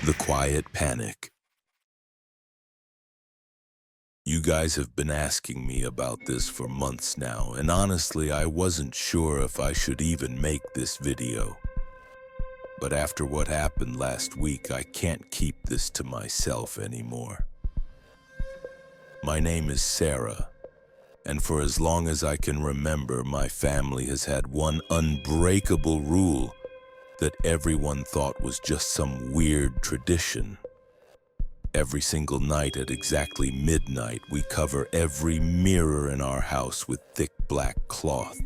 The Quiet Panic. You guys have been asking me about this for months now, and honestly, I wasn't sure if I should even make this video. But after what happened last week, I can't keep this to myself anymore. My name is Sarah, and for as long as I can remember, my family has had one unbreakable rule that everyone thought was just some weird tradition. Every single night at exactly midnight, we cover every mirror in our house with thick black cloth.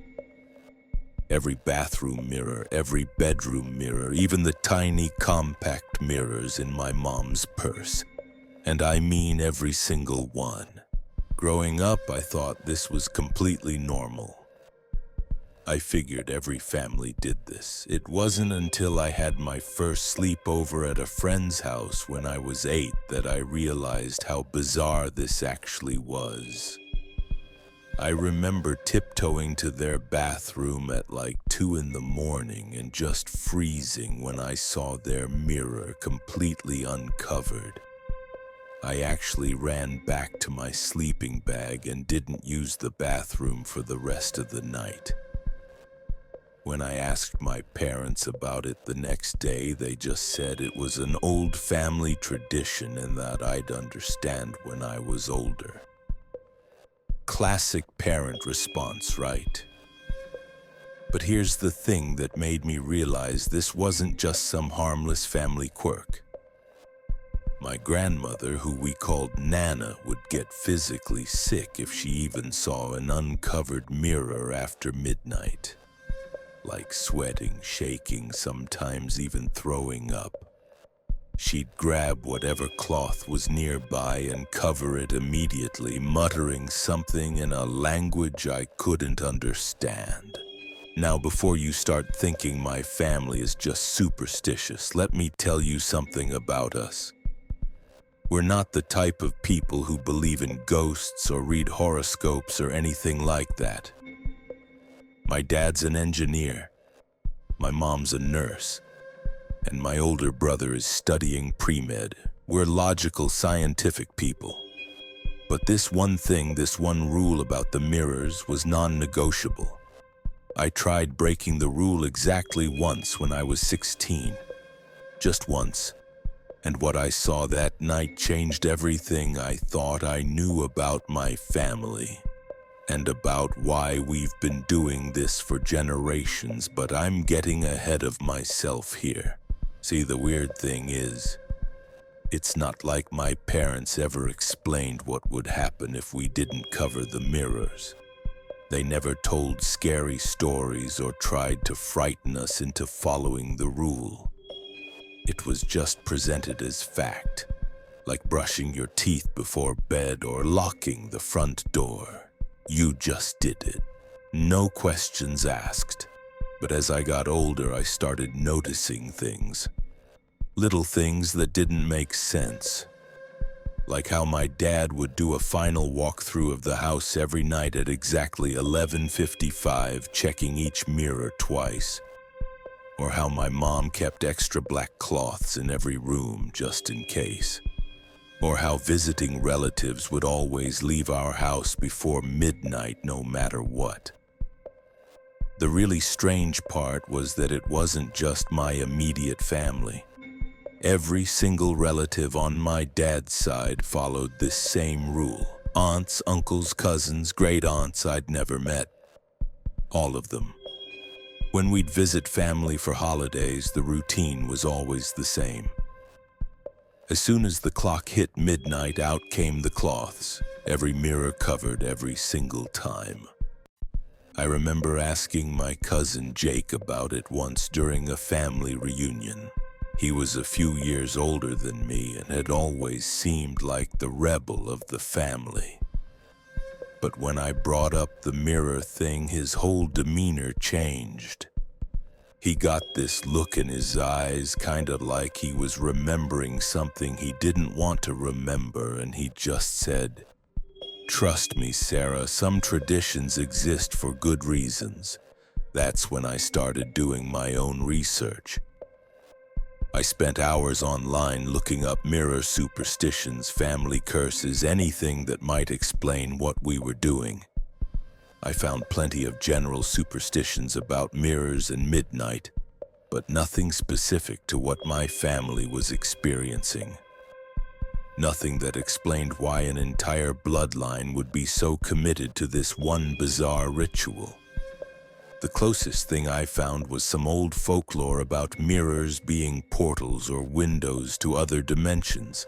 Every bathroom mirror, every bedroom mirror, even the tiny compact mirrors in my mom's purse. And I mean every single one. Growing up, I thought this was completely normal. I figured every family did this. It wasn't until I had my first sleepover at a friend's house when I was 8 that I realized how bizarre this actually was. I remember tiptoeing to their bathroom at like 2 in the morning and just freezing when I saw their mirror completely uncovered. I actually ran back to my sleeping bag and didn't use the bathroom for the rest of the night. When I asked my parents about it the next day, they just said it was an old family tradition and that I'd understand when I was older. Classic parent response, right? But here's the thing that made me realize this wasn't just some harmless family quirk. My grandmother, who we called Nana, would get physically sick if she even saw an uncovered mirror after midnight. Like sweating, shaking, sometimes even throwing up. She'd grab whatever cloth was nearby and cover it immediately, muttering something in a language I couldn't understand. Now, before you start thinking my family is just superstitious, let me tell you something about us. We're not the type of people who believe in ghosts or read horoscopes or anything like that. My dad's an engineer, my mom's a nurse, and my older brother is studying pre-med. We're logical, scientific people. But this one thing, this one rule about the mirrors was non-negotiable. I tried breaking the rule exactly once when I was 16. Just once. And what I saw that night changed everything I thought I knew about my family. And about why we've been doing this for generations, but I'm getting ahead of myself here. See, the weird thing is, it's not like my parents ever explained what would happen if we didn't cover the mirrors. They never told scary stories or tried to frighten us into following the rule. It was just presented as fact, like brushing your teeth before bed or locking the front door. You just did it. No questions asked. But as I got older, I started noticing things. Little things that didn't make sense. Like how my dad would do a final walkthrough of the house every night at exactly 11:55, checking each mirror twice. Or how my mom kept extra black cloths in every room just in case. Or how visiting relatives would always leave our house before midnight no matter what. The really strange part was that it wasn't just my immediate family. Every single relative on my dad's side followed this same rule. Aunts, uncles, cousins, great-aunts I'd never met. All of them. When we'd visit family for holidays, the routine was always the same. As soon as the clock hit midnight, out came the cloths, every mirror covered every single time. I remember asking my cousin Jake about it once during a family reunion. He was a few years older than me and had always seemed like the rebel of the family. But when I brought up the mirror thing, his whole demeanor changed. He got this look in his eyes, kind of like he was remembering something he didn't want to remember, and he just said, "Trust me, Sarah, some traditions exist for good reasons." That's when I started doing my own research. I spent hours online looking up mirror superstitions, family curses, anything that might explain what we were doing. I found plenty of general superstitions about mirrors and midnight, but nothing specific to what my family was experiencing. Nothing that explained why an entire bloodline would be so committed to this one bizarre ritual. The closest thing I found was some old folklore about mirrors being portals or windows to other dimensions,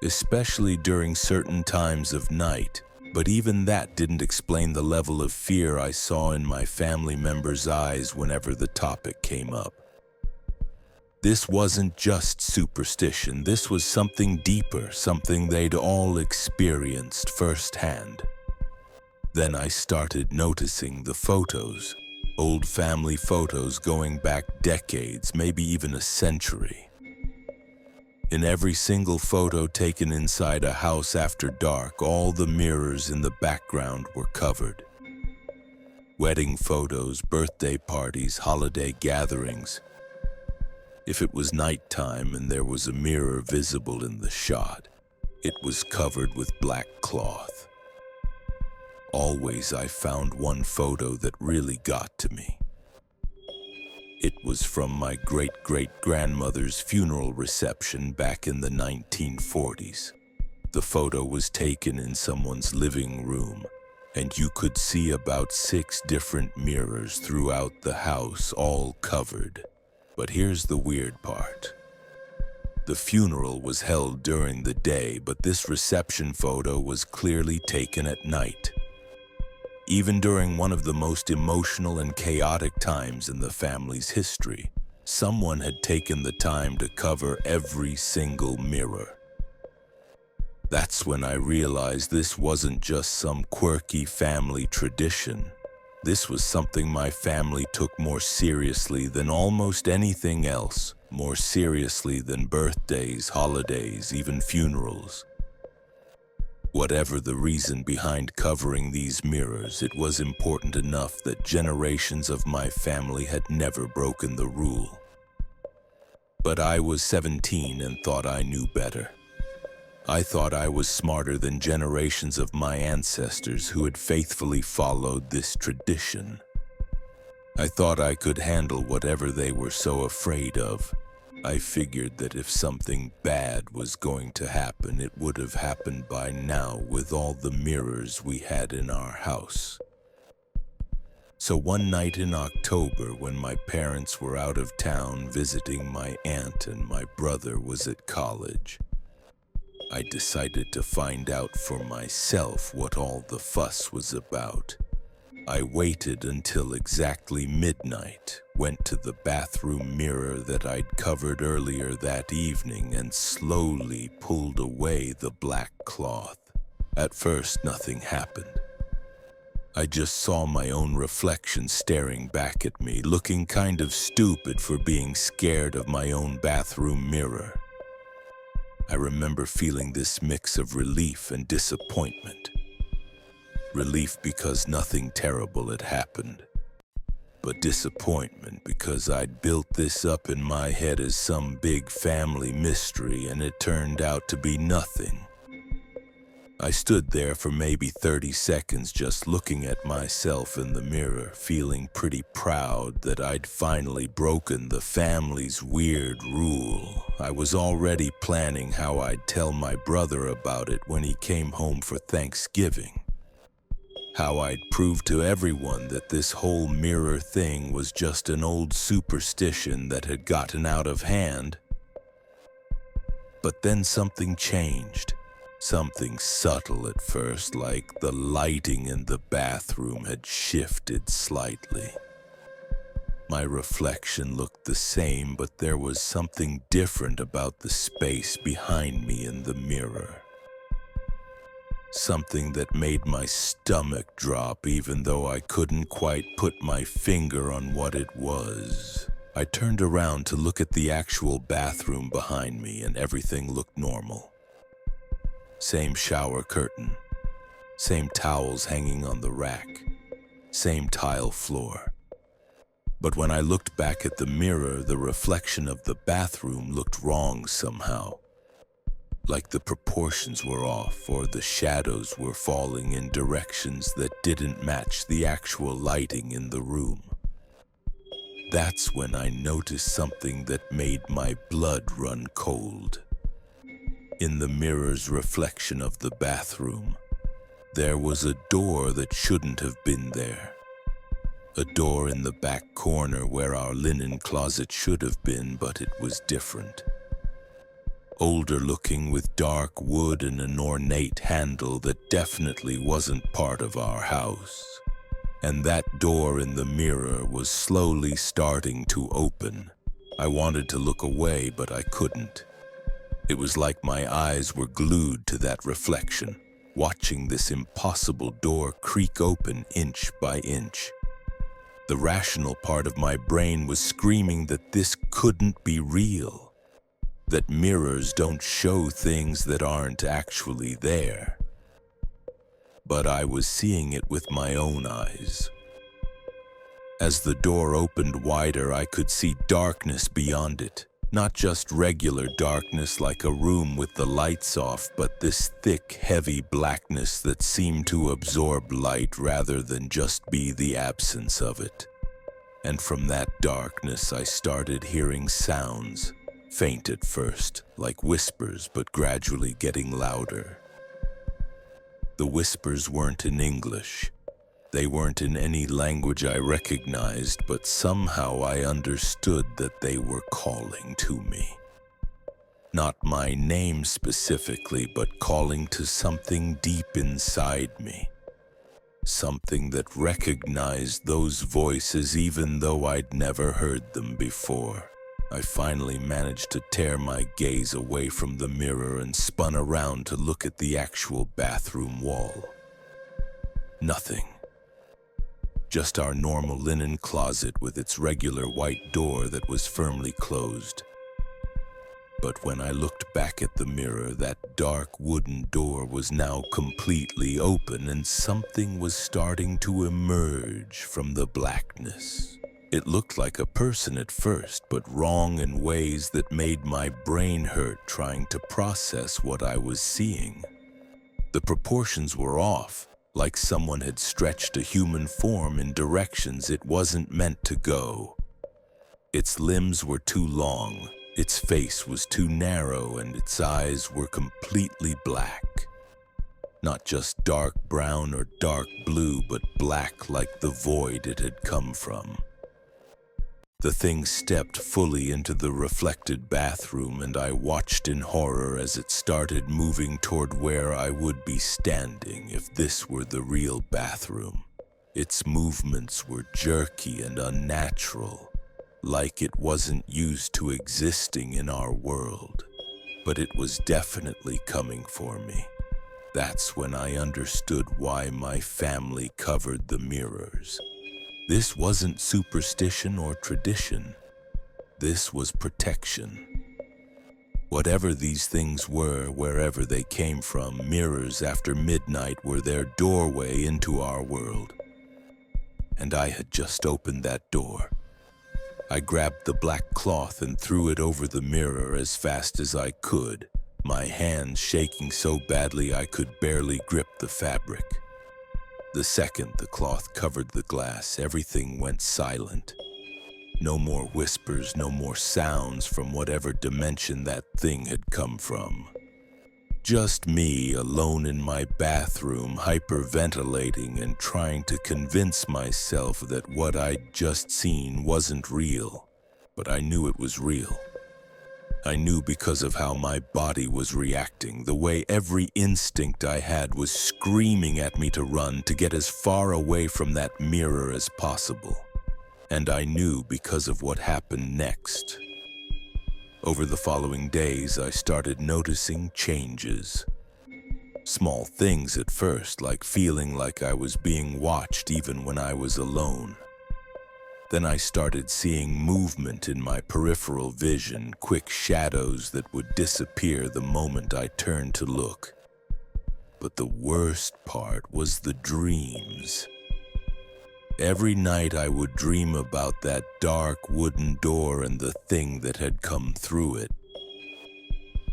especially during certain times of night, but even that didn't explain the level of fear I saw in my family members' eyes whenever the topic came up. This wasn't just superstition, this was something deeper, something they'd all experienced firsthand. Then I started noticing the photos, old family photos going back decades, maybe even a century. In every single photo taken inside a house after dark, all the mirrors in the background were covered. Wedding photos, birthday parties, holiday gatherings. If it was nighttime and there was a mirror visible in the shot, it was covered with black cloth. Always I found one photo that really got to me. It was from my great-great-grandmother's funeral reception back in the 1940s. The photo was taken in someone's living room, and you could see about 6 different mirrors throughout the house, all covered. But here's the weird part. The funeral was held during the day, but this reception photo was clearly taken at night. Even during one of the most emotional and chaotic times in the family's history, someone had taken the time to cover every single mirror. That's when I realized this wasn't just some quirky family tradition. This was something my family took more seriously than almost anything else, more seriously than birthdays, holidays, even funerals. Whatever the reason behind covering these mirrors, it was important enough that generations of my family had never broken the rule. But I was 17 and thought I knew better. I thought I was smarter than generations of my ancestors who had faithfully followed this tradition. I thought I could handle whatever they were so afraid of. I figured that if something bad was going to happen, it would have happened by now with all the mirrors we had in our house. So one night in October, when my parents were out of town visiting my aunt and my brother was at college, I decided to find out for myself what all the fuss was about. I waited until exactly midnight, went to the bathroom mirror that I'd covered earlier that evening and slowly pulled away the black cloth. At first, nothing happened. I just saw my own reflection staring back at me, looking kind of stupid for being scared of my own bathroom mirror. I remember feeling this mix of relief and disappointment. Relief because nothing terrible had happened, but disappointment because I'd built this up in my head as some big family mystery and it turned out to be nothing. I stood there for maybe 30 seconds just looking at myself in the mirror, feeling pretty proud that I'd finally broken the family's weird rule. I was already planning how I'd tell my brother about it when he came home for Thanksgiving. How I'd prove to everyone that this whole mirror thing was just an old superstition that had gotten out of hand. But then something changed. Something subtle at first, like the lighting in the bathroom had shifted slightly. My reflection looked the same, but there was something different about the space behind me in the mirror. Something that made my stomach drop even though I couldn't quite put my finger on what it was. I turned around to look at the actual bathroom behind me and everything looked normal. Same shower curtain, same towels hanging on the rack, same tile floor. But when I looked back at the mirror, the reflection of the bathroom looked wrong somehow. Like the proportions were off, or the shadows were falling in directions that didn't match the actual lighting in the room. That's when I noticed something that made my blood run cold. In the mirror's reflection of the bathroom, there was a door that shouldn't have been there. A door in the back corner where our linen closet should have been, but it was different. Older looking, with dark wood and an ornate handle that definitely wasn't part of our house. And that door in the mirror was slowly starting to open. I wanted to look away, but I couldn't. It was like my eyes were glued to that reflection, watching this impossible door creak open inch by inch. The rational part of my brain was screaming that this couldn't be real. That mirrors don't show things that aren't actually there. But I was seeing it with my own eyes. As the door opened wider, I could see darkness beyond it. Not just regular darkness like a room with the lights off, but this thick, heavy blackness that seemed to absorb light rather than just be the absence of it. And from that darkness, I started hearing sounds. Faint at first, like whispers, but gradually getting louder. The whispers weren't in English. They weren't in any language I recognized, but somehow I understood that they were calling to me. Not my name specifically, but calling to something deep inside me. Something that recognized those voices even though I'd never heard them before. I finally managed to tear my gaze away from the mirror and spun around to look at the actual bathroom wall. Nothing. Just our normal linen closet with its regular white door that was firmly closed. But when I looked back at the mirror, that dark wooden door was now completely open and something was starting to emerge from the blackness. It looked like a person at first, but wrong in ways that made my brain hurt trying to process what I was seeing. The proportions were off, like someone had stretched a human form in directions it wasn't meant to go. Its limbs were too long, its face was too narrow, and its eyes were completely black. Not just dark brown or dark blue, but black like the void it had come from. The thing stepped fully into the reflected bathroom, and I watched in horror as it started moving toward where I would be standing if this were the real bathroom. Its movements were jerky and unnatural, like it wasn't used to existing in our world. But it was definitely coming for me. That's when I understood why my family covered the mirrors. This wasn't superstition or tradition. This was protection. Whatever these things were, wherever they came from, mirrors after midnight were their doorway into our world. And I had just opened that door. I grabbed the black cloth and threw it over the mirror as fast as I could, my hands shaking so badly I could barely grip the fabric. The second the cloth covered the glass, everything went silent. No more whispers, no more sounds from whatever dimension that thing had come from. Just me alone in my bathroom, hyperventilating and trying to convince myself that what I'd just seen wasn't real. But I knew it was real. I knew because of how my body was reacting, the way every instinct I had was screaming at me to run, to get as far away from that mirror as possible. And I knew because of what happened next. Over the following days, I started noticing changes. Small things at first, like feeling like I was being watched even when I was alone. Then I started seeing movement in my peripheral vision, quick shadows that would disappear the moment I turned to look. But the worst part was the dreams. Every night I would dream about that dark wooden door and the thing that had come through it.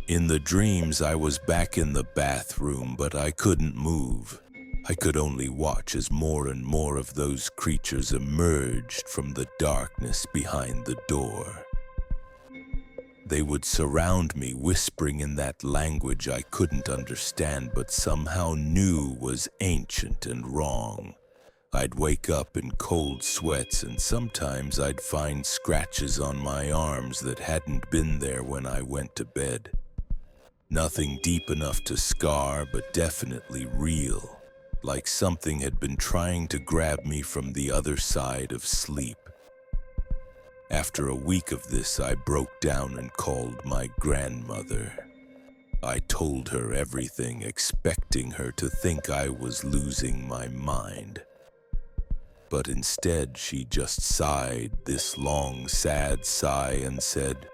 In the dreams, I was back in the bathroom, but I couldn't move. I could only watch as more and more of those creatures emerged from the darkness behind the door. They would surround me, whispering in that language I couldn't understand but somehow knew was ancient and wrong. I'd wake up in cold sweats, and sometimes I'd find scratches on my arms that hadn't been there when I went to bed. Nothing deep enough to scar, but definitely real, like something had been trying to grab me from the other side of sleep. After a week of this, I broke down and called my grandmother. I told her everything, expecting her to think I was losing my mind. But instead, she just sighed this long, sad sigh and said,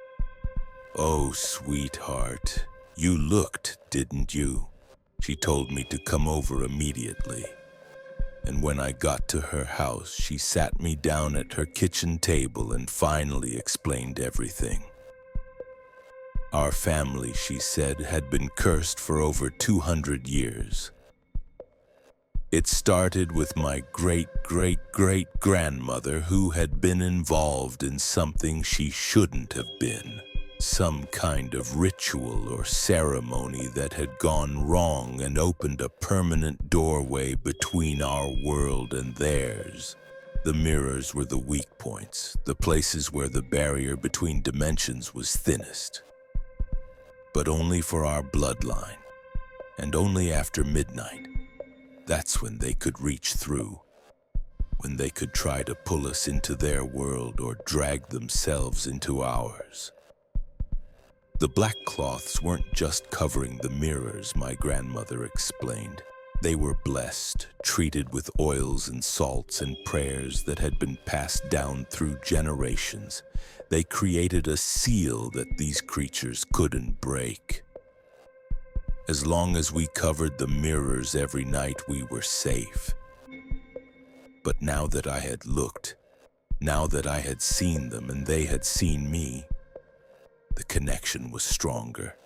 "Oh, sweetheart, you looked, didn't you?" She told me to come over immediately. And when I got to her house, she sat me down at her kitchen table and finally explained everything. Our family, she said, had been cursed for over 200 years. It started with my great-great-great-grandmother, who had been involved in something she shouldn't have been. Some kind of ritual or ceremony that had gone wrong and opened a permanent doorway between our world and theirs. The mirrors were the weak points, the places where the barrier between dimensions was thinnest. But only for our bloodline, and only after midnight. That's when they could reach through, when they could try to pull us into their world or drag themselves into ours. The black cloths weren't just covering the mirrors, my grandmother explained. They were blessed, treated with oils and salts and prayers that had been passed down through generations. They created a seal that these creatures couldn't break. As long as we covered the mirrors every night, we were safe. But now that I had looked, now that I had seen them and they had seen me, the connection was stronger.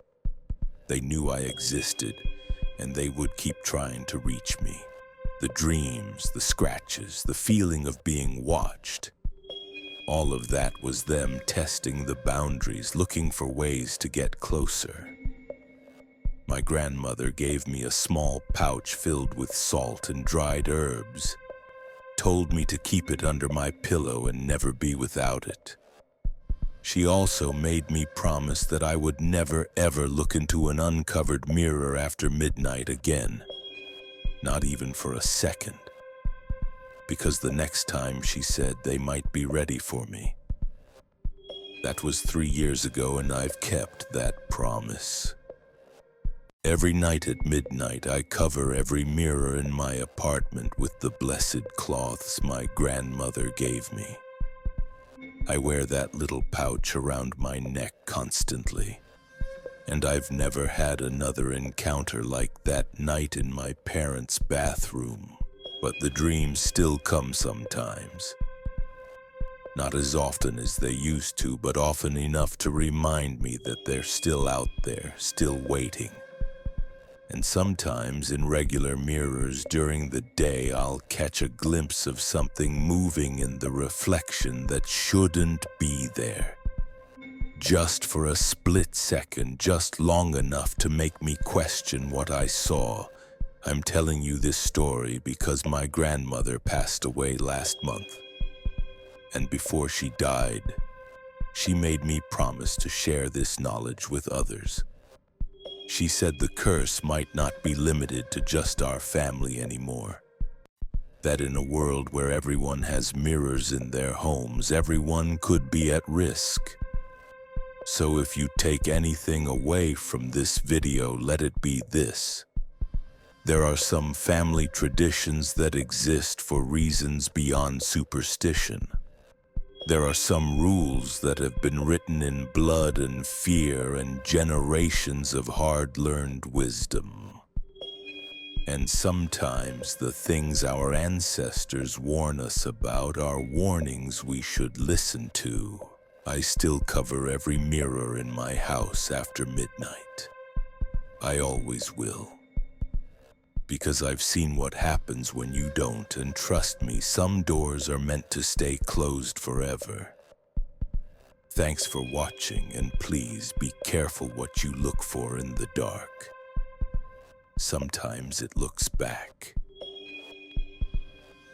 They knew I existed, and they would keep trying to reach me. The dreams, the scratches, the feeling of being watched. All of that was them testing the boundaries, looking for ways to get closer. My grandmother gave me a small pouch filled with salt and dried herbs, told me to keep it under my pillow and never be without it. She also made me promise that I would never ever look into an uncovered mirror after midnight again, not even for a second, because the next time, she said, they might be ready for me. That was 3 years ago, and I've kept that promise. Every night at midnight, I cover every mirror in my apartment with the blessed cloths my grandmother gave me. I wear that little pouch around my neck constantly, and I've never had another encounter like that night in my parents' bathroom, but the dreams still come sometimes. Not as often as they used to, but often enough to remind me that they're still out there, still waiting. And sometimes in regular mirrors during the day, I'll catch a glimpse of something moving in the reflection that shouldn't be there. Just for a split second, just long enough to make me question what I saw. I'm telling you this story because my grandmother passed away last month. And before she died, she made me promise to share this knowledge with others. She said the curse might not be limited to just our family anymore. That in a world where everyone has mirrors in their homes, everyone could be at risk. So if you take anything away from this video, let it be this. There are some family traditions that exist for reasons beyond superstition. There are some rules that have been written in blood and fear and generations of hard-learned wisdom. And sometimes the things our ancestors warn us about are warnings we should listen to. I still cover every mirror in my house after midnight. I always will. Because I've seen what happens when you don't, and trust me, some doors are meant to stay closed forever. Thanks for watching, and please be careful what you look for in the dark. Sometimes it looks back.